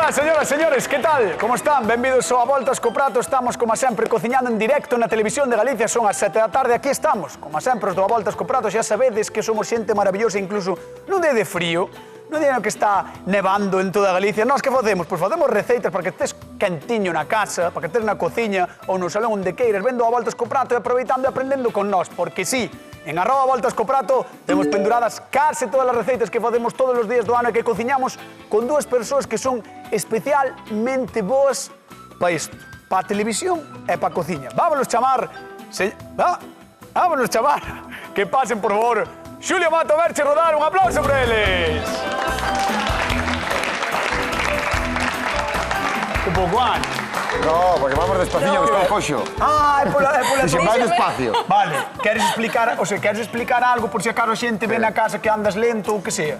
Ola, señoras, señores, que tal? Como están? Benvidos ao A Voltas co Prato. Estamos, como sempre, cociñando en directo na televisión de Galicia. Son as 7 da tarde, aquí estamos. Como sempre, os do A Voltas co Prato, xa sabedes que somos xente maravillosa, incluso non de frío, non de que está nevando en toda Galicia. Nós que facemos? Pois facemos receitas para que estés quentiño na casa, para que estés na cociña ou no salón onde queiras, vendo A Voltas co Prato e aproveitando e aprendendo con nós, porque sí, en @voltascoprato temos penduradas case todas as receitas que facemos todos os días do ano e que cociñamos con dúas persoas que son especialmente boas para isto, para a televisión e para a cociña. Vámonos chamar, que pasen, por favor, Xulio Mato, Merche Rodal, un aplauso para eles. Que pouco ano. No, porque vamos despaciño, que está un coxo. Ah, é pola... Que se vai despacio. Vale, queres explicar algo por si acaso a xente ve na casa que andas lento ou que sea?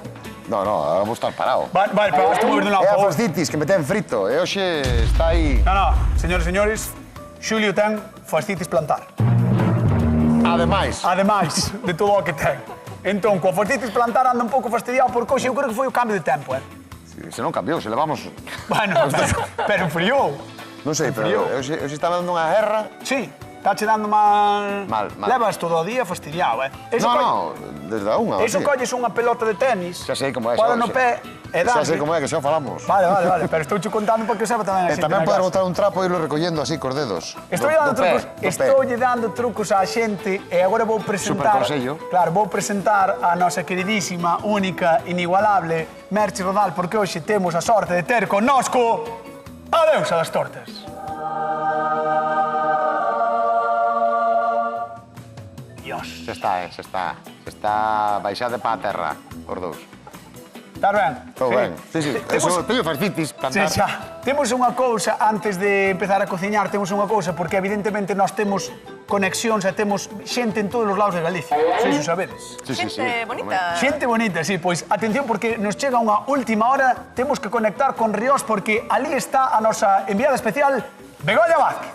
No, ahora vou estar parado. Vale, pero vas tu mover de un lado. É a fascitis que me ten frito, e hoxe está aí... No, señores e señores, Xulio ten fascitis plantar. Ademais. Ademais de todo o que ten. Entón, coa fascitis plantar anda un pouco fastidiado porque hoxe eu creo que foi o cambio de tempo, Se non cambiou, se levamos... Bueno, pero friou. Non sei, pero hoxe está dando unha guerra... Sí, está che dando mal... Mal. Levas todo o día fastidiado, No, desde a unha. Iso colles unha pelota de tenis, Xa sei como é. pola no pé e Xa danse. sei como é, que xa falamos. Vale, pero estou che contando porque saiba tamén a E xente tamén na poder casa. botar un trapo e irlo recollendo así cos dedos. Estou dando trucos á xente e agora vou presentar... Superconsello. Claro, vou presentar a nosa queridísima, única, inigualable Merche Rodal, porque hoxe temos a sorte de ter connosco a deusa das tortas. Dios. Se está baixade para a terra, os dous. Estás ben? Todo ben. Sí. Eso, teño fascitis, plantar. Sí, xa. Temos unha cousa, antes de empezar a cociñar, temos unha cousa, porque evidentemente nós temos conexións e temos xente en todos os lados de Galicia. Se iso sabedes. Sí. Xente bonita. Xente bonita, sí. Pois, atención, porque nos chega unha última hora, temos que conectar con Ríos, porque ali está a nosa enviada especial, Begoña Vázquez.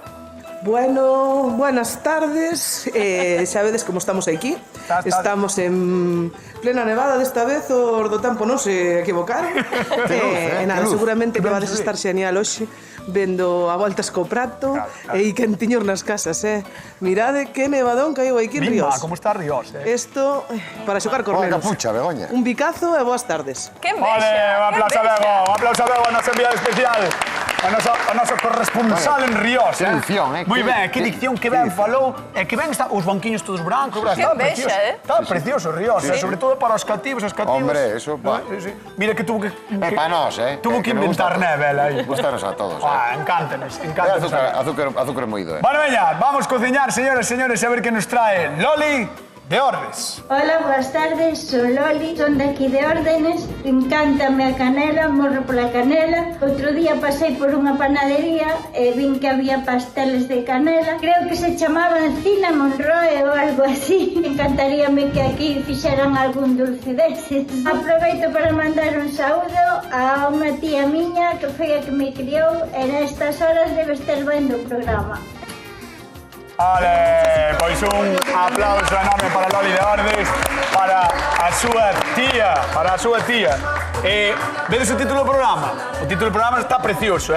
Bueno, buenas tardes. Xa vedes como estamos aquí. Estamos en plena nevada desta vez, os do tempo non se equivocaron. E nada, seguramente que vades estar xenial hoxe vendo A Voltas co Prato e quentiños nas casas, Mirade que nevadón caeu aquí en Ríos. Como está Ríos, Isto para xocar Con a corneros. capucha, Begoña. Un bicazo e boas tardes. Que Ole, envexa. un aplauso a Bego, a nosa enviada especial. A nosa corresponsal en Ríos, Que dicción, Moi ben, que dicción, que ben falou, e que ben está os banquiños todos brancos, Que envexa, Estaba precioso Ríos, sobre todo para os cativos, Hombre, eso, va. Sí. Mira que tuvo que... É para nós, Tuvo que inventar neve, ela aí. Gustanos a todos, Encántanos. azúcar moído, Bueno, veña, vamos cociñar, señores, a ver que nos trae Loli de Ordes. Hola, boas tardes, son Loli, son daqui de Órdenes, encántame a canela, morro pola canela. Outro día pasei por unha panadería e vin que había pasteles de canela, creo que se chamaban cinnamon roll ou algo así. Encantaríame que aquí fixeran algún dulce deses. Aproveito para mandar un saúdo a unha tía miña que foi a que me criou e nestas horas debe estar vendo o programa. Vale, pois un aplauso enorme para Loli de Ordes, para a súa tía. Vedes o título do programa? O título do programa está precioso,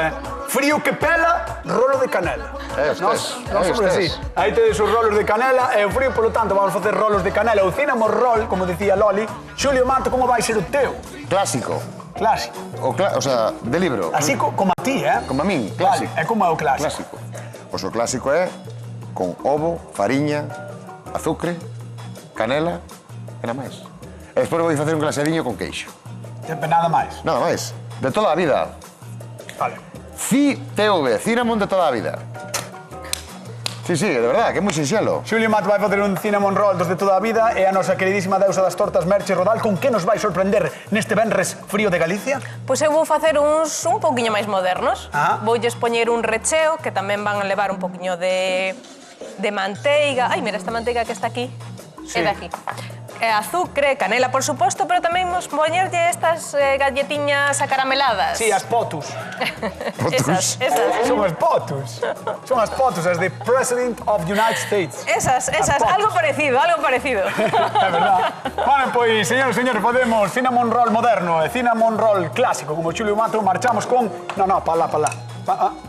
Frío que pela, rolo de canela. Nós somos así. Aí tedes os rolos de canela e o frío, polo tanto, vamos facer rolos de canela. O cinnamon roll, como dicía Loli. Xulio Mato, como vai ser o teu? Clásico. Clásico. O sea, de libro. Así como a ti, Como a min, Vale, clásico. é como é o clásico. Pois o clásico é con ovo, fariña, azucre, canela e nada máis. E despois vou facer un glaseadiño con queixo. Nada máis. Nada máis. De toda a vida. Vale. CTV, cinnamon de toda a vida. Sí, de verdad, que é moi sinxelo. Xulio Mato vai facer un cinnamon roll dos de toda a vida e a nosa queridísima deusa das tortas Merche Rodal, con que nos vai sorprender neste venres frío de Galicia? Pois eu vou facer uns un pouquiño máis modernos. Voulles poñer un recheo, que tamén van a levar un pouquiño de manteiga. Ai, mira, esta manteiga que está aquí é de aquí. azúcar, canela, por suposto, pero tamén imos poñerlle estas galletiñas acarameladas. Sí, as potus. Esas. Son as potus. Son as potus, as de President of the United States. Esas, algo parecido, algo parecido. É verdad. Bueno, pois, señores, podemos cinnamon roll moderno e cinnamon roll clásico, como Xulio Mato, marchamos con... No, pa lá.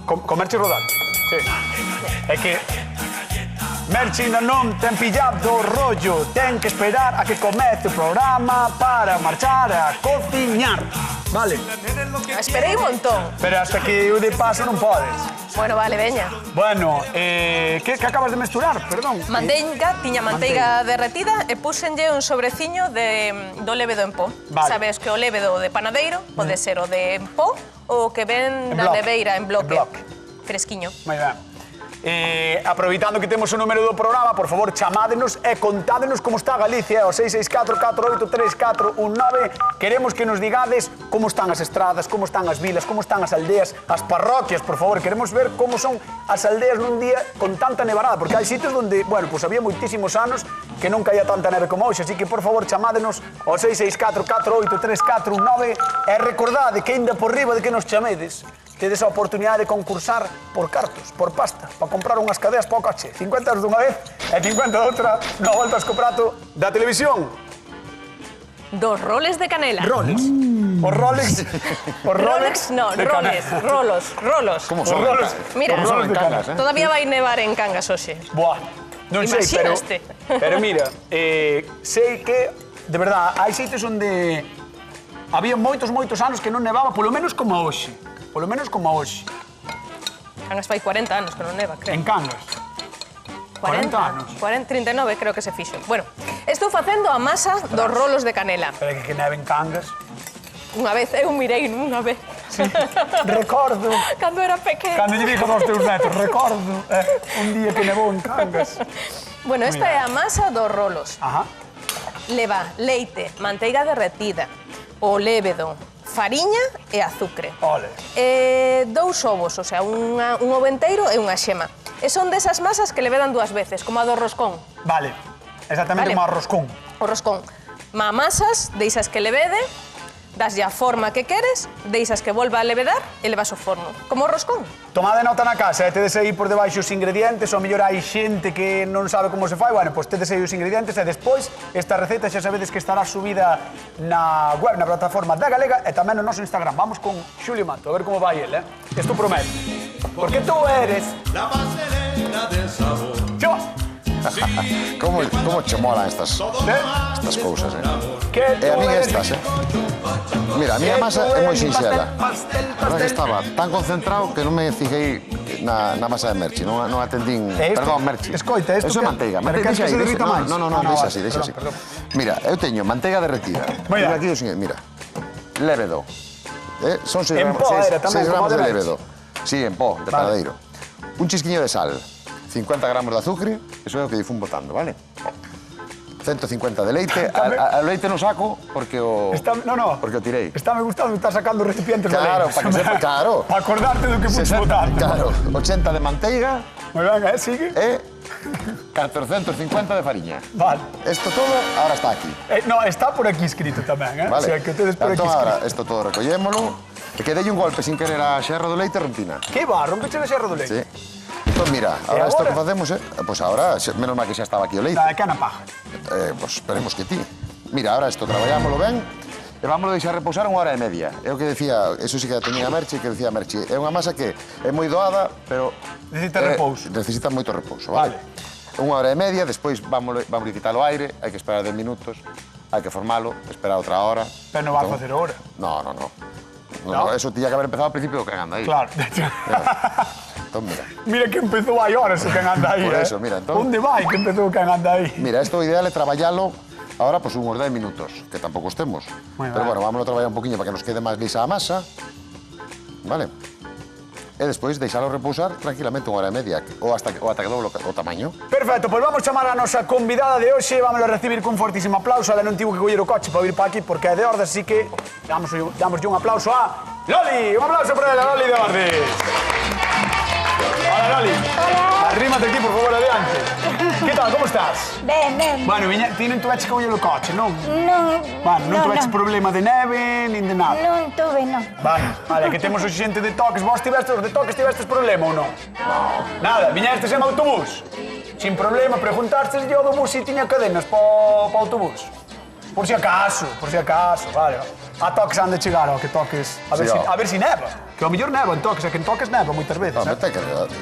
Comerche rodar. Sí. É que... Merchi non ten pillado o rollo, ten que esperar a que comece o programa para marchar a cociñar. Vale? Esperei un montón. Pero hasta que eu de paso non podes. Bueno, vale, veña. Bueno, que acabas de mesturar? Perdón. Tiña manteiga derretida e púxenlle un sobreciño do lévedo en pó. Vale. Sabes que o lévedo de panadeiro pode ser o de en pó ou que ven da neveira en bloque. Fresquiño. Moi ben. Aproveitando que temos o número do programa, por favor, chamádenos e contádenos como está Galicia, o 664-483419. Queremos que nos digades como están as estradas, como están as vilas, como están as aldeas, as parroquias, por favor. Queremos ver como son as aldeas nun día con tanta nevarada, porque hai sitios onde, bueno, pues había moitísimos anos que non caía tanta neve como hoxe, así que, por favor, chamádenos ao 664-483419 e recordade que ainda por riba de que nos chamedes tedes a oportunidade de concursar por cartos, por pasta, para comprar unhas cadeas para o coche. 50 euros dunha vez e 50 doutra na Voltas co Prato da televisión. Dos roles de canela. Roles. Os Rolex. Os Rolex, no, rolos. Como son? Mira, Como son en Cangas, todavía vai nevar en Cangas hoxe. Buah, non sei, pero mira, sei que, de verdad, hai sitios onde había moitos anos que non nevaba, polo menos como hoxe. Polo menos como hoxe. Cangas fai 40 anos que non neva, creo. En Cangas. 40 anos. 39 creo que se fixo. Bueno, estou facendo a masa dos rolos de canela. Pero que neve en Cangas. Unha vez, eu mirei nunha vez. Sí, recordo. Cando era pequena. Cando lle dixo aos teus netos, recordo un día que nevou en Cangas. Bueno, esta é a masa dos rolos. Ajá. Leva leite, manteiga derretida, o lévedo, fariña e azucre. Ole. Dous ovos, o sea, un ovo enteiro e unha xema. E son desas masas que levedan dúas veces, como a do roscón. Vale, exactamente como a roscón. O roscón. Ma amasas, deixas que levede, daslle a forma que queres, deixas que volva a levedar e levas o forno. Como o roscón. Tomade nota na casa, tedes aí por debaixo os ingredientes, ou mellor hai xente que non sabe como se fai, bueno, pois tedes aí os ingredientes e despois esta receta xa sabedes que estará subida na web, na plataforma da Galega e tamén no noso Instagram. Vamos con Xulio Mato, a ver como vai ele, Isto prometo. Porque tú eres la pastelera del sabor. Yo. Como che molan estas cousas, Que E a tú min eres estas, Mira, a miña masa é moi sinxela. A verdad que estaba tan concentrado que non me fijei na masa de Merchi, non atendín... Perdón, Merchi. Escoita, isto Eso é manteiga. Deixa aí, Non, deixa así. Mira, eu teño manteiga derretida. Mira aquí, mira. Lévedo. Son 6 gramos de lévedo. Sí, en pó, de panadeiro. Un chisquiño de sal. 50 gramos de azúcar, eso é o que fun botando, vale? 150 de leite, a leite no saco porque o porque o tirei. Está me gustando que estás sacando recipientes de leite. Claro, para que sepa, claro. Para acordarte do que fui botando. Claro, 80 de manteiga. Moi ben, sigue. E 450 de fariña. Vale. Esto todo ahora está aquí. No, está por aquí escrito tamén, Vale. O sea, que tedes por aquí Entón, escrito. ahora, esto todo recollémolo. E que dei un golpe sin querer a xerra do leite rompina. Que va, rompeche a xerra do leite? Sí. Entón, mira, ahora isto que facemos, pues ahora, menos mal que xa estaba aquí o leite. Da que na paja. Pues esperemos que ti. Mira, ahora isto traballámoslo ben e vámoslo deixar repousar 1 hora e media. É o que decía, eso sí que tenía Merchi, que decía Merchi, é unha masa que é moi doada, pero... Necesita repouso. Necesita moito repouso, vale? 1 hora e media, despois vamos a quitar o aire, hai que esperar 10 minutos, hai que formalo, esperar outra hora. Pero non vas facer hora. No, eso tiña que haber empezado ao principio do que anda aí. Claro. Entón, mira. Mira que empezou hai horas o que anda aí, Por eso, mira, entón... Onde vai que empezou o que anda aí? Mira, isto o ideal é traballalo ahora, pues, uns 10 minutos, que tampouco estemos. Pero, bueno, vámonos a traballar un poquinho para que nos quede máis lisa a masa. Vale? E despois deixalo repousar tranquilamente 1 hora e media, ou ata que doble o tamaño. Perfecto, pois vamos chamar a nosa convidada de hoxe, vámoslo a recibir cun fortísimo aplauso. Ela non tivo que coller o coche para vir para aquí porque é de Ordes, así que damoslle un aplauso a Loli. Un aplauso para ela, Loli de Ordes. Hola, Loli. Hola. Arrímate aquí, por favor, adiante. Que entón, como estás? Ben, ben. Bueno, ti non tuveches que coller o coche, non? Non. Bueno, non tuveches problema de neve, nin de nada. Non tuve, non. Vale, que temos hoxe xente de toques. Vos tivestes, os de toques tivestes problema ou non? Nada, viñestes en autobús. Sin problema, preguntastes yo do bus se tiña cadenas para autobús. Por si acaso, vale. A toques han de chegar, ao que toques, a ver si neva. Que ao mellor neva en toques, a que en toques neva moitas veces. Non, ten que...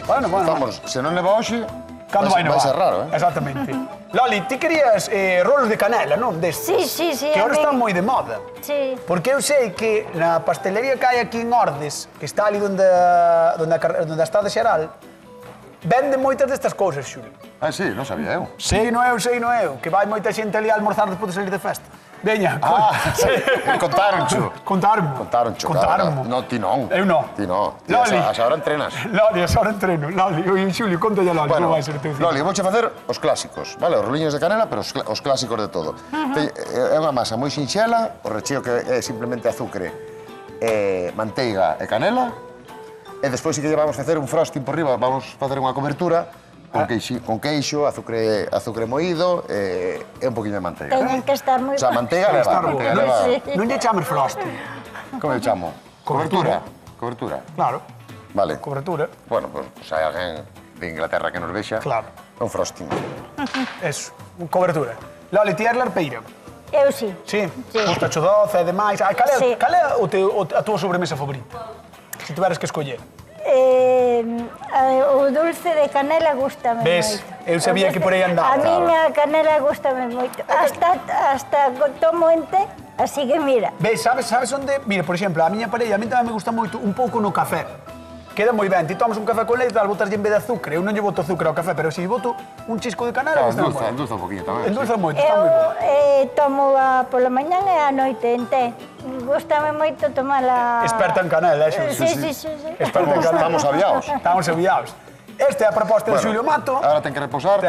Bueno. Estamos, se non neva hoxe, Cando vai nevar. Vai ser raro, Exactamente. Loli, ti querías rolos de canela, non? Destes. Sí. Que agora están moi de moda. Sí. Porque eu sei que na pastelería que hai aquí en Ordes, que está ali onde a Estrada Xeral, venden moitas destas cousas, Xulio. Ah, sí, non sabía eu. Sei no eu, que vai moita xente ali a almorzar despois de salir de festa. Veña. Contároncho. Contároncho. No, ti non. Eu non. Ti non. Loli. A ahora entrenas. Loli, a ahora entreno. Loli, oi, Xulio, contalle a Loli, como vai ser o teu ciclo. Loli, vouche facer os clásicos, vale? Os roliños de canela, pero os clásicos de todo. É unha masa moi sinxela, o recheo que é simplemente azúcar, manteiga e canela, e despois si que lle vamos facer un frosting por riba, vamos facer unha cobertura con queixo, azúcar moído e un poquinho de manteiga. Teñen que estar moi... O sea, manteiga leva. Non lle chames frosting. Como lle chamo? Cobertura. Claro. Vale. Cobertura. Bueno, pues hai alguén de Inglaterra que nos vexa. Claro. Un frosting. Eso, cobertura. Loli, ti eres larpeira? Eu sí. Sí? Gusta cho doce e demais. Cal é a túa sobremesa favorita? Se tiveres que escoller. O dulce de canela gustame moito. Ves? Eu sabía que por aí andaba. A miña canela gustame moito. Hasta tomo en té, así que mira. Ves, sabes onde? Mira, por exemplo, a miña parella, a mí tamén me gusta moito un pouco no café. Queda moi ben. Ti tomas un café con leite, tal, botas en vez de azúcar. Eu non lle boto azúcar ao café, pero se boto un chisco de canela, Endulza un poquinho tamén. Endulza moito, está moi bon. Tomo pola mañán e a noite en té. Gústame moito tomala... Experta en canela, Sí. Experta en canela. Estamos aviados. Estamos aviados. Esta é a proposta de Xulio Mato. Ahora ten que repousar.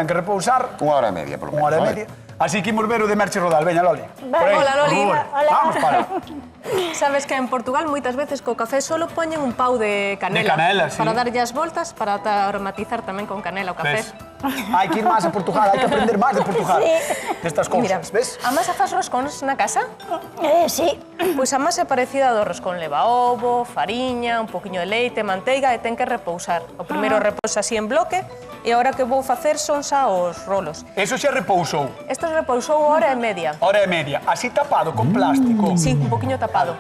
Unha hora e media, polo menos. Unha hora e media. Así que imos ver o de Merche Rodal. Veña, Loli. Hola, Loli. Vamos para. Sabes que en Portugal moitas veces co café solo poñen un pau de canela. De canela, sí. Para darlle as voltas, para aromatizar tamén con canela o café. Hai que ir máis a Portugal, hai que aprender máis de Portugal. Destas Mira, cousas, ves? a masa faz roscóns na casa? Sí. Pois a masa é parecida do roscón. Leva ovo, fariña, un poquinho de leite, manteiga e ten que repousar. O primeiro repousa así en bloque e agora que vou facer son xa os rolos. Eso xa repousou. Estos repousou hora e media. Hora e media. Así tapado, con plástico. Sí, un poquinho tapado.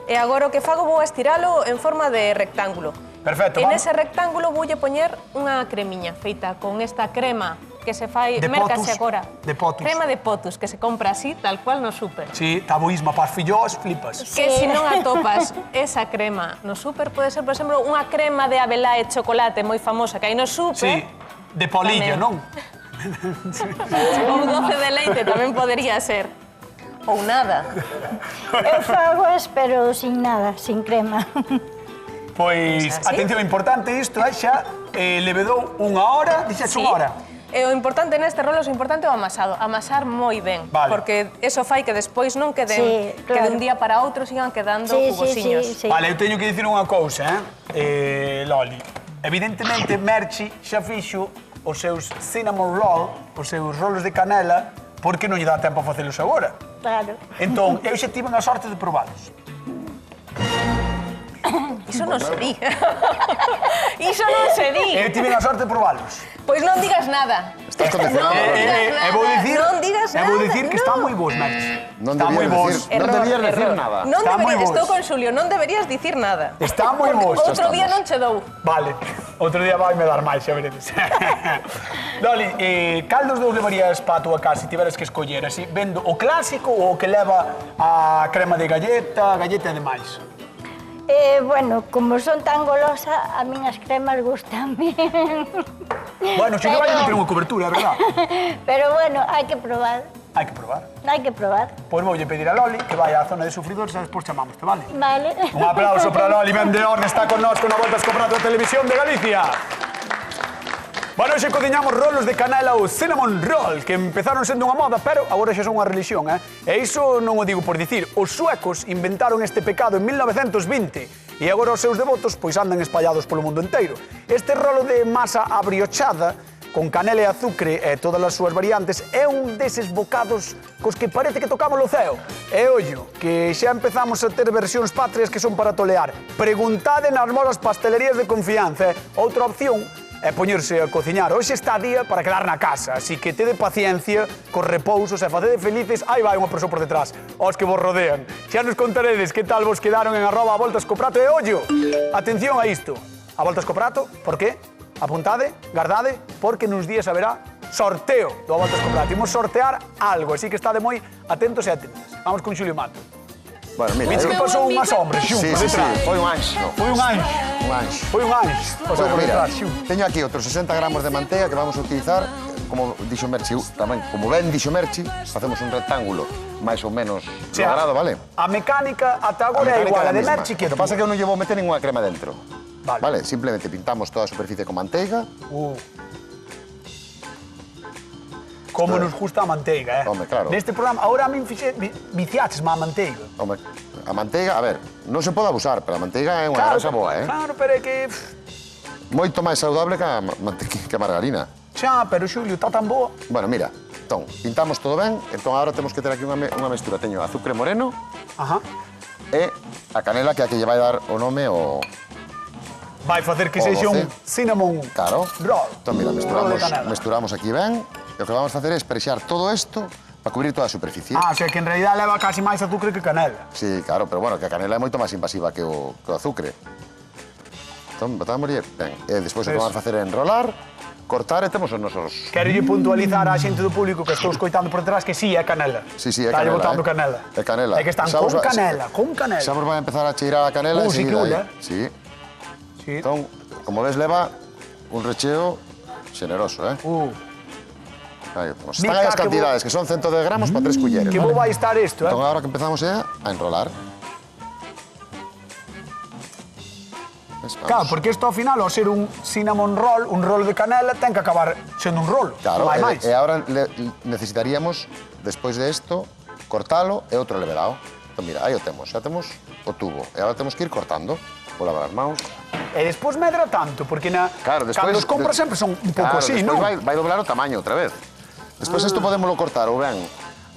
E agora o que fago vou estiralo en forma de rectángulo. Perfecto, En vamos. ese rectángulo voulle poñer unha cremiña feita con esta crema que se fai, De mercase Potus, agora. de Potus. Crema de Potus, que se compra así, tal cual no súper. Sí, tabuismo, para fillós, flipas. Que se non atopas esa crema no súper, pode ser, por exemplo, unha crema de abelá e chocolate moi famosa que hai no Sí, súper. de polillo, Tamén. non? Ou doce de leite tamén podería ser. Ou nada. Eu fagoas, pero sin nada, sin crema. Pois, Así? atención, importante isto, xa levedou unha hora, dixaxe unha hora. E o importante neste rolo, o importante é o amasado, amasar moi ben, Vale. porque eso fai que despois non queden, Sí, que claro. de un día para outro sigan quedando Sí. jugosiños. Vale, eu teño que dicir unha cousa, Loli. Evidentemente, Merchi xa fixo os seus cinnamon roll, os seus rolos de canela, porque non lle dá tempo a facelos agora. Claro. Entón, eu xa tive a sorte de probalos. Iso non se di. Iso non se di. Eu tive a sorte de probalos. Pois non digas nada. Estás condicionado. E vou dicir, Non digas nada. vou dicir que están moi bons, Merchi. Non Están moi debías bons. decir- Non debías decir nada. Non Está moi deberías, bons. estou con Xulio, non deberías dicir nada. Están moi bons. Outro día non che dou. Vale, outro día vai me dar máis, xa veredes. Loli, cal dos dous levarías para a túa casa se tiveras que escoller? Así, vendo o clásico ou o que leva a crema de galleta e demais? Bueno, como son tan golosa, a min as cremas gustan bien. Bueno, se que vai meter unha cobertura, é verdad? Pero bueno, hai que probar. Hai que probar. Hai que probar. Pois voulle pedir a Loli que vai á zona de sufridores e despois chamámoste, vale? Vale. Un aplauso para Loli Mendeón, está con nós con a Voltas co Prato de Televisión de Galicia. Bueno, hoxe cociñamos rolos de canela ou cinnamon roll, que empezaron sendo unha moda, pero agora xa son unha religión, E iso non o digo por dicir. Os suecos inventaron este pecado en 1920 e agora os seus devotos pois andan espallados polo mundo inteiro. Este rolo de masa abriochada con canela e azucre e todas as súas variantes, é un deses bocados cos que parece que tocamos o ceo. E ollo, que xa empezamos a ter versións patrias que son para tolear. Preguntade nas vosas pastelerías de confianza. Outra opción é poñerse a cociñar. Hoxe está día para quedar na casa, así que tede paciencia, cos repousos e facede felices. Aí vai unha persoa por detrás, aos que vos rodean. Xa nos contaredes que tal vos quedaron en @avoltascoprato e ollo. Atención a isto. A voltas co prato, por qué? Apuntade, guardade, porque nuns días haberá sorteo do A Voltas co Prato. Imos sortear algo, así que estade moi atentos e atentas. Vamos con Xulio Mato. Bueno, mira, que pasou unha sombra, Xu, sí, por detrás. foi un anxo. Foi un anxo. Un anxo. Foi un anxo. Pasou por Mira, detrás, Xu. teño aquí outros 60 gramos de manteiga que vamos a utilizar, como dixo Merchi, tamén, como ben dixo Merchi, facemos un rectángulo máis ou menos logrado, vale? A mecánica ata agora é igual, a de Merchi que o que pasa é que eu non llevo a meter ninguna crema dentro. Vale. Simplemente pintamos toda a superficie con manteiga. Como nos gusta a manteiga, Home, claro. Neste programa, agora a min viciaches má manteiga. Home, a manteiga, a ver, non se pode abusar, pero a manteiga é unha grasa boa, Claro, pero é que... Moito máis saudable que a margarina. Xa, pero Xulio, está tan boa. Bueno, mira, entón, pintamos todo ben, entón agora temos que ter aquí unha mestura. Teño azucre moreno e a canela que é a que lle vai dar o nome ao... Vai facer que sexa un cinnamon roll. Entón, mira, mesturamos aquí ben, e o que vamos a facer é esprexar todo isto para cubrir toda a superficie. O sea, que en realidad leva casi máis azucre que canela. Sí, claro, pero bueno, que a canela é moito máis invasiva que o azucre. Entón, botamos ben. E despois o que vamos a facer é enrolar, cortar e temos os nosos... Quero puntualizar á xente do público que estou escoitando por detrás que sí, é canela. Sí, é canela. Está botando canela. É canela. É que están con canela, con canela. Xa vos vai empezar a cheirar a canela enseguida. Sí. Entón, como ves, leva un recheo xeneroso, Aí, están aí as cantidades, que son 110 gramos para 3 culleres. Que bo vai estar isto, Entón, agora que empezamos a enrolar. Claro, porque isto ao final, ao ser un cinnamon roll, un rolo de canela, ten que acabar sendo un rolo. Claro, e agora necesitaríamos, despois de isto, cortalo e outro levedado. Entón, mira, aí o temos, xa temos o tubo. E agora temos que ir cortando. Vou lavar as mãos. E despois medra tanto, porque cando os compras sempre son un pouco así, non? Despois vai doblar o tamaño outra vez. Despois isto podémoslo cortar ou ben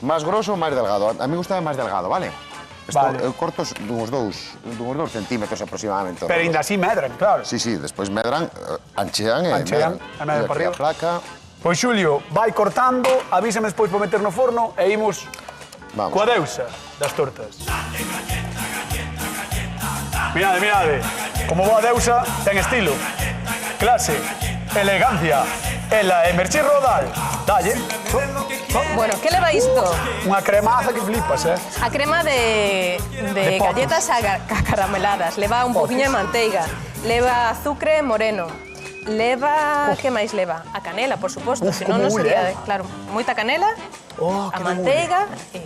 máis grosso ou máis delgado. A mí gusta máis delgado, vale? Eu corto dunhos 2 centímetros aproximadamente. Pero ainda así medran, claro. Sí, despois medran, anchean e medran para arriba. Flaca. Pois Xulio, vai cortando, avísame despois para meter no forno e imos coa deusa das tortas. Mirade, como boa deusa, ten estilo, clase, elegancia, ela é Merchi Rodal. Dalle. Bueno, que leva isto? Unha cremaza que flipas, A crema de galletas acarameladas. Leva un poquinho de manteiga. Leva azucre moreno. Leva... Que máis leva? A canela, por suposto. Senón non sería... Claro, moita canela, a manteiga e...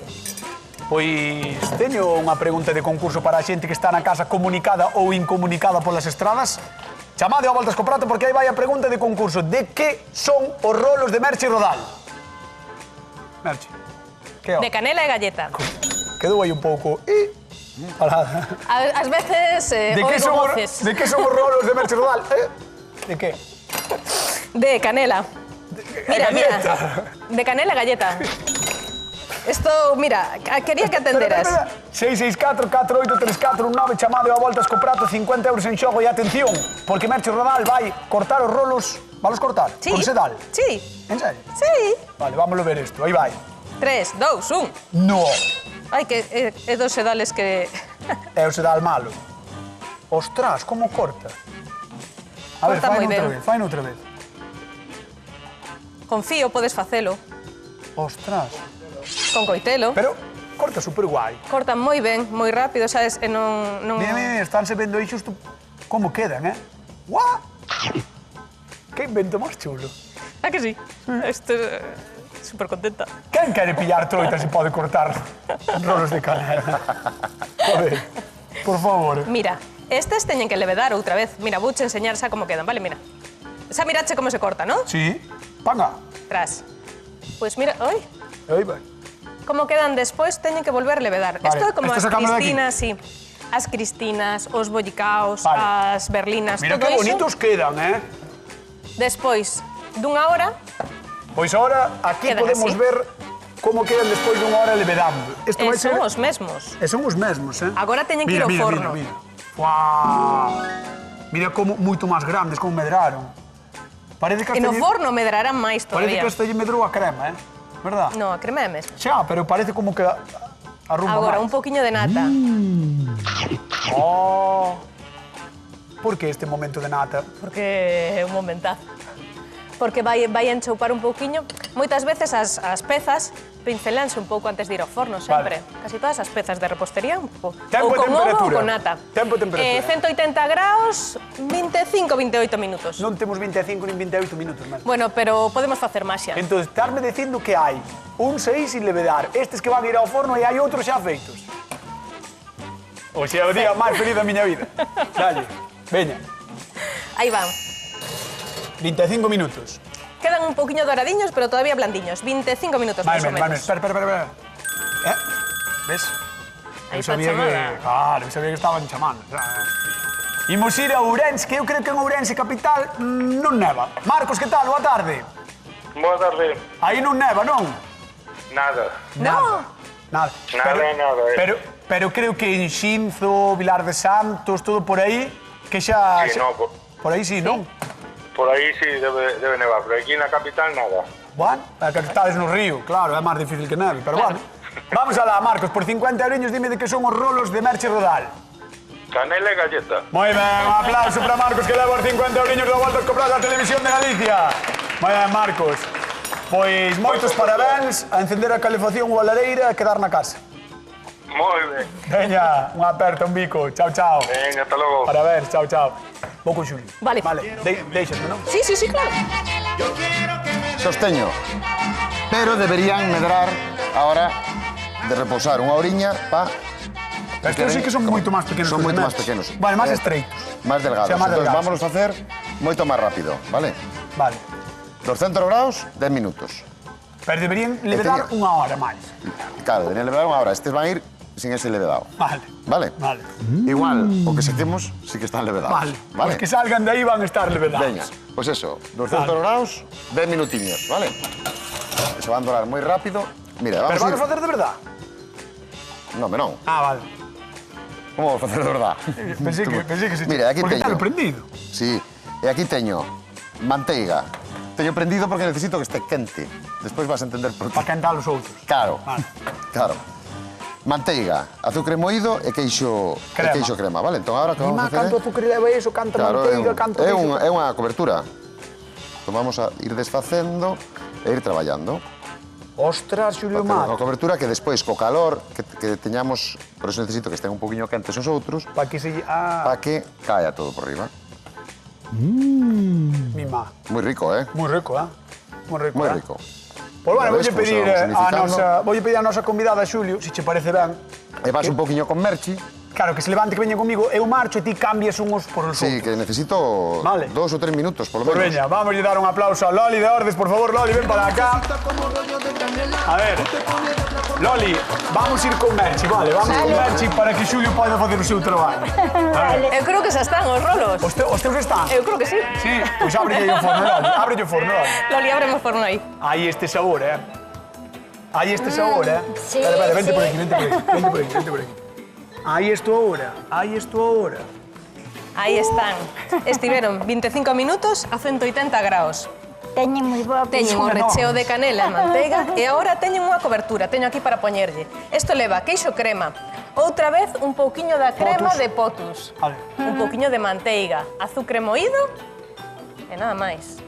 Pois teño unha pregunta de concurso para a xente que está na casa comunicada ou incomunicada polas estradas. Chamade ao Voltas co Prato porque aí vai a pregunta de concurso. De que son os rolos de Merchi Rodal? Merchi, que De canela e galleta. Quedou aí un pouco... Ás veces oigo voces. De que son os rolos de Merchi Rodal? De que? De canela. Mira, de canela e galleta. Esto, mira, quería que atenderas. 664-483419, chamado a Voltas co Prato, 50 euros en xogo e atención, porque Merchi Rodal vai cortar os rolos. Valos cortar? Sí. Con sedal? Sí. En serio? Sí. Vale, vámoslo ver isto, aí vai. 3, 2, 1. No. Ai, que é dos sedales que... É o sedal malo. Ostras, como corta. A ver, fai noutra vez. Confío, podes facelo. Ostras. Con coitelo. Pero corta super guai. Cortan moi ben, moi rápido, sabes? E non... Mira, estánse vendo aí xusto como quedan, Guau! Que invento máis chulo. Ah, que sí? Estou super contenta. Quen quere pillar troitas e pode cortar rolos de canela? Joder, por favor. Mira, estes teñen que levedar outra vez. Mira, vouche enseñar xa como quedan, vale? Mira. Xa mirache como se corta, non? Sí. Panga. Tras. Pois mira, oi. Aí vai. Como quedan despois, teñen que volver a levedar. Vale. Isto é como as cristinas, sí. As cristinas, os bollicaos, as berlinas, mira todo que bonitos iso. quedan, Despois, dunha hora. Pois ahora aquí Quedan podemos así. ver como quedan despois dunha hora levedando. Isto vai Son ser... os mesmos. E son os mesmos, eh? Agora teñen que ir ao forno. Mira. Uau! Mira como moito máis grandes, como medraron. Parece que E no hasta lle- forno medrarán máis Parece todavía. que hasta lle medrou a crema, eh? Verdad? No, a crema é mesmo. Xa, pero parece como que arrumba Agora, máis. un poquinho de nata. Oh! Por que este momento de nata? Porque é un momentazo. Porque vai enchoupar un pouquiño. Moitas veces as pezas pincelanse un pouco antes de ir ao forno, sempre. Casi todas as pezas de repostería, un pouco. Tempo Ou e con ovo ou temperatura. con nata. Tempo e temperatura. 180 graus, 25-28 minutos. Non temos 25 nin 28 minutos, mesmo. Bueno, pero podemos facer máis xa. Entón, estarme dicindo que hai un 6 sin levedar, estes que van a ir ao forno e hai outros xa feitos. O sea, o día máis feliz da miña vida. Dalle, veña, Aí van. 25 minutos. Quedan un pouquiño doradiños, pero todavía blandiños. 25 minutos máis ou menos. Espera. Ves? Aí Eu está sabía chamada. que... Claro, eu sabía que estaban chamando. Imos ir a Ourense, que eu creo que en Ourense capital non neva. Marcos, que tal? Boa tarde. Boa tarde. Aí non neva, non? Nada. No. Nada. Nada. Pero creo que en Xinzo, Vilar de Santos, todo por aí, que xa... Sí, no, Por aí sí, non? por aí sí debe nevar, pero aquí na capital nada. Bueno, é que estades no río, claro, é máis difícil que neve, pero bueno. Vamos alá, Marcos, por 50 euros dime de que son os rolos de Merche Rodal. Canela e galleta. Moi ben, un aplauso para Marcos que leva os 50 euros da volta comprados á Televisión de Galicia. Moi ben, Marcos. Pois moitos parabéns a encender a calefacción ou a lareira e quedar na casa. Moi ben. Veña, un aperta, un bico. Chao, chao. Venga, hasta logo. Parabéns, chao, chao. Vou con Xulio. Vale. Deixasme, non? Sí, claro. Sosteño. Pero deberían medrar ahora de reposar unha horiña pa... Estes sí que son moito máis pequenos. Son que os moito demais. máis pequenos. Vale, máis estreitos. Máis delgados. O sea, máis Entón, delgados. vámonos a facer moito máis rápido, vale? Vale. 200 graus, 10 minutos. Pero deberían levedar unha hora máis. Claro, deberían levedar unha hora. Estes van a ir sin ese levedado. Vale. Vale? Vale. Igual, o que saquemos sí que están levedados. Vale. Os que salgan de aí van a estar levedados. Veña, pues eso, 200 Vale. graus, 10 minutiños, ¿vale? Se van a dorar moi rápido. Mira, Pero vamos a vamos ir... facer de verdad? Non, non. Ah, vale. Como vou facer de verdad? Pensei que se... Mira, aquí porque teño. está prendido. Sí, e aquí teño manteiga. Teño prendido porque necesito que este quente. Despois vas a entender por qué. Para cantar os outros. Claro, Vale. claro. Manteiga, azúcar moído e queixo Crema. e queixo crema, vale? Entón agora que vamos a facer Canto azúcar leva iso, canto Claro, manteiga, canto é queixo. unha cobertura. Entón vamos a ir desfacendo e ir traballando. Ostras, Xulio Facer unha Mar. cobertura que despois, co calor que teñamos, por eso necesito que estén un poquinho quentes os outros, Para que se... Ah, para que caia todo por riba. mi má. Moi rico, Moi rico, eh? Moi rico, Moi eh? rico. Pois bueno, Ya ves, voulle pedir como se va unificando. voulle pedir a nosa convidada Xulio, se che parece ben, E vas un poquinho con merchi. claro, que se levante, que veña comigo, eu marcho e ti cambias unhos por os Sí, outros. que necesito Vale. 2 ou 3 minutos, por lo Pues menos. veña, vamos a dar un aplauso a Loli de Ordes, por favor, Loli, ven para acá. A ver, Loli, vamos a ir con Merchi, vale, vamos con Merchi para que Xulio poida facer o seu traballo. Eu creo que xa están os rolos. Os teus están? Eu creo que sí. Sí, pois ábrelle aí o forno, Loli, ábrelle o forno, Loli. Loli, ábreme o forno aí. Hai este sabor, eh? Hai este sabor, eh? sí, Espera, vente sí. por aquí, vente por aquí. Hai isto ahora, hai isto ahora. Aí están. Estiveron 25 minutos a 180 graus. Teñen moi boa Teñen o recheo de canela e manteiga e agora teñen unha cobertura, teño aquí para poñerlle. Isto leva queixo crema, outra vez un pouquiño da crema Potus. de potus, Vale. un pouquiño de manteiga, azúcar moído e nada máis.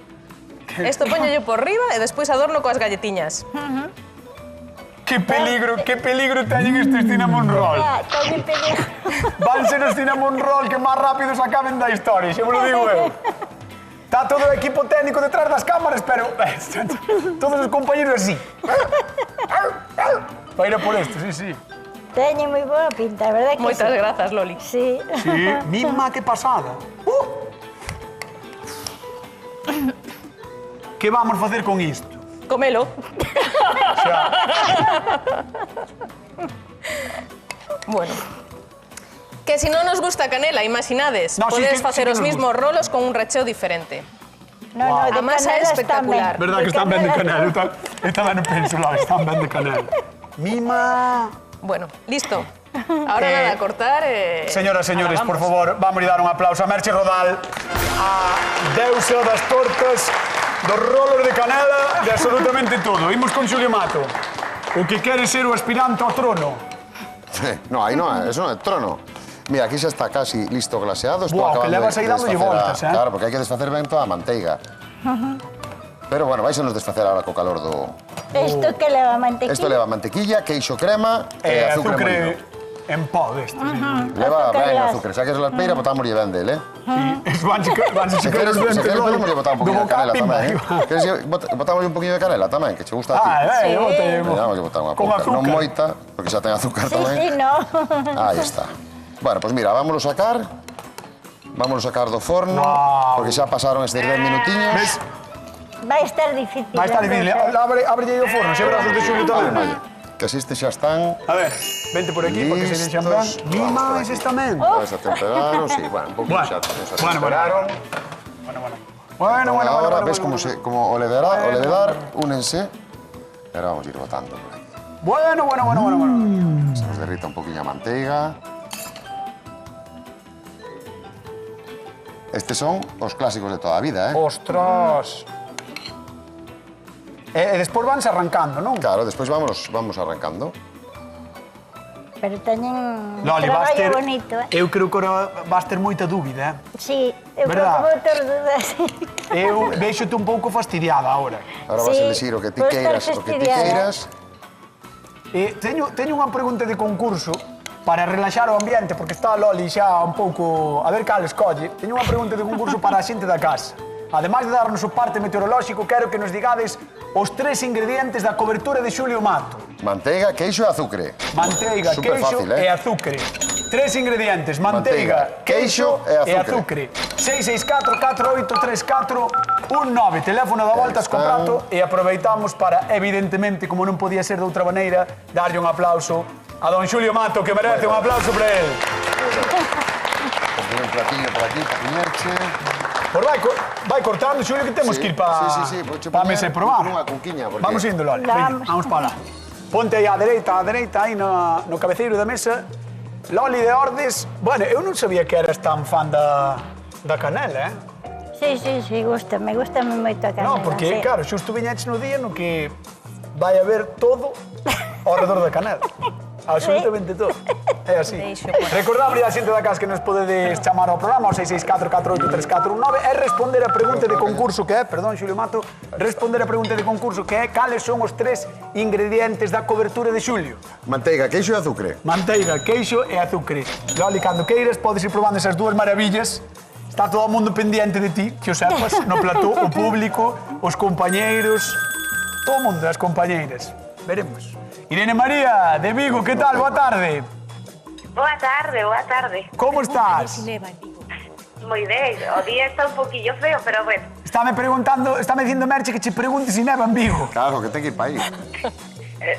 Isto poñollo por riba e despois adorno coas galletiñas. Que peligro teñen estes cinnamon roll. Teñen peligro. Van ser os cinnamon roll que máis rápido se acaben da historia, xa me lo digo eu. Está todo o equipo técnico detrás das cámaras, pero todos os compañeros así. Vai ir a por esto, sí, sí. Teñen moi boa pinta, verdad que Moitas sí? grazas, Loli. Sí. Sí, mima que pasada. Que vamos facer con isto? Comelo. Bueno. Que si non nos gusta a canela, imaginades, No, sí, podedes sí facer que os nos mismos rolos con un recheo diferente. A masa é espectacular. Verdad que están ben de canela. Eu tamén non penso, están ben de canela. Mima... Bueno, listo. Ahora nada, a cortar... Señoras e señores, por favor, vamos a dar un aplauso a Merche Rodal, a deusa das tortas, dos rolos de canela, de absolutamente todo. Imos con Xulio Mato, o que quere ser o aspirante ao trono. No, aí non, eso non é trono. Mira, aquí xa está casi listo glaseado. Buah, que levas aí dándolle voltas, eh? Claro, porque hai que desfacer ben toda a manteiga. Pero, bueno, vais a nos desfacer ahora co calor do... Isto que leva mantequilla? Isto leva mantequilla, queixo crema e azúcar molido. En pó destes. Leva ben azúcar. Xa que es la peira, botámoslle ben del, eh? Vanse Se queres, podemos botar un poquinho de canela tamén, eh? Queres botámoslle un poquinho de canela tamén, que che gusta a ti? Vamos a botar unha pouca. Non moita, porque xa ten azúcar tamén. Sí, no. Aí está. Bueno, pois mira, vámonos sacar. Vámonos sacar do forno, porque xa pasaron estes 10 minutiños. Vai estar difícil. Vai estar difícil. Ábrelle aí o forno, xe verás os de Xulio tamén. Que así estes xa están... A ver, vente por aquí, porque se deixan ben. Mima, eses tamén. Vais a temperar, sí, bueno, un poquinho xa temperaron. Bueno. Ahora, ves como o levedar, únense. E ahora vamos a ir botando por aquí. Bueno. Se nos derrita un poquinho a manteiga. Estes son os clásicos de toda a vida, eh? Ostras! E despois vanse arrancando, non? Claro, despois vamos arrancando. Pero teñen traballo bonito, eh? Eu creo que vas ter moita dúbida, eh? Sí, eu creo que vou ter dúdas. Eu veixo-te un pouco fastidiada agora. Ahora vas a elegir o que ti queiras, Teño unha pregunta de concurso para relaxar o ambiente, porque está a Loli xa un pouco... A ver cal escolle. Teño unha pregunta de concurso para a xente da casa. Ademais de darnos o parte meteorolóxico, quero que nos digades os 3 ingredientes da cobertura de Xulio Mato. Manteiga, queixo e azúcar. Manteiga, queixo e azúcar. 3 ingredientes, manteiga, queixo e azúcar. 664-4834-19. Teléfono da Voltas co Prato e aproveitamos para, evidentemente, como non podía ser de outra maneira, darlle un aplauso a don Xulio Mato, que merece un aplauso para él. Un platillo por aquí, para coñerche. Pois vai cortando, Xulio, que temos que ir para a mesa e probar. Vamos indo, Loli. Vamos para lá. Ponte aí á dereita, aí no cabeceiro da mesa. Loli de Ordes. Bueno, eu non sabía que eras tan fan da canela, eh? Sí, gústame moito a canela. Non, porque, claro, xusto viñeches no día no que vai haber todo ao redor da canela. Absolutamente todo. É así. Recordable a xente da casa que nos podedes chamar ao programa ao 664-483419 e responder a pregunta de concurso que é, perdón, Xulio Mato, responder a pregunta de concurso que é cales son os 3 ingredientes da cobertura de Xulio. Manteiga, queixo e azúcar. Manteiga, queixo e azúcar. Loli, cando queiras, podes ir probando esas dúas maravillas. Está todo o mundo pendiente de ti, que o sepas, no plató, o público, os compañeiros, todo o mundo, as compañeiras. Veremos. Irene María, de Vigo, que tal? Boa tarde. Boa tarde. Como estás? Moi ben, o día está un poquillo feo, pero bueno. Estáme dicindo Merche que che pregunte se neva en Vigo. Claro, que ten que ir para aí.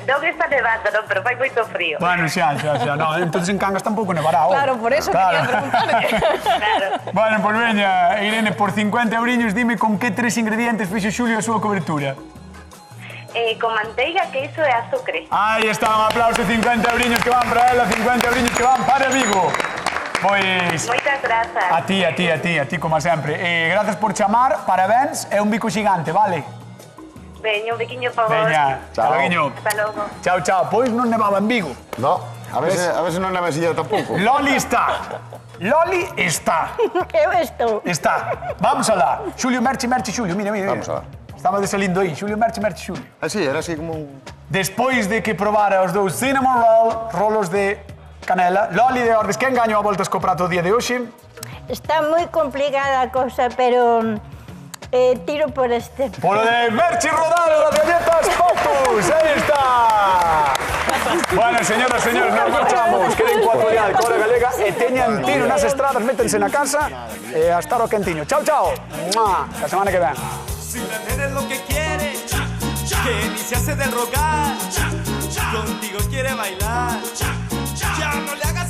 Non está nevando, non, pero fai moito frío. Bueno, xa. No, entonces en Cangas tampouco nevará hoy. Claro, por eso quería preguntarte. Claro. Bueno, pues veña, Irene, por 50 euriños, dime con que 3 ingredientes fixo Xulio a súa cobertura. Con manteiga, queixo e azúcar. Aí está, un aplauso, 50 euriños que van para ela, 50 euriños que van para Vigo. Pois... Moitas grazas. A ti, como sempre. Grazas por chamar, parabéns, é un bico xigante, vale? Veña, un biquiño para vos. Veña, chao. Hasta logo. Chao. Pois non nevaba en Vigo. No, a ver se non neva silla tampouco. Loli está. Eu estou. Está. Vamos alá. Xulio, Merche, Xulio, mira. Vamos alá. Estaba desalindo aí, Xulio, Merche, Xulio. Así, era así como un... Despois de que probara os dous cinnamon rolos de canela, Loli de Ordes, quen gañou a Voltas co Prato o día de hoxe? Está moi complicada a cousa, pero tiro por este. Polo de Merche Rodal, das galletas Popus, aí está! Bueno, señoras, señores, nos marchamos. Queden coa actualidade con a galega e teñan tiro nas estradas, métense na casa e a estar o quentiño. Chao. A semana que ven. Si la nena es lo que quiere, que ni se hace del rogar, contigo quiere bailar, ya no le hagas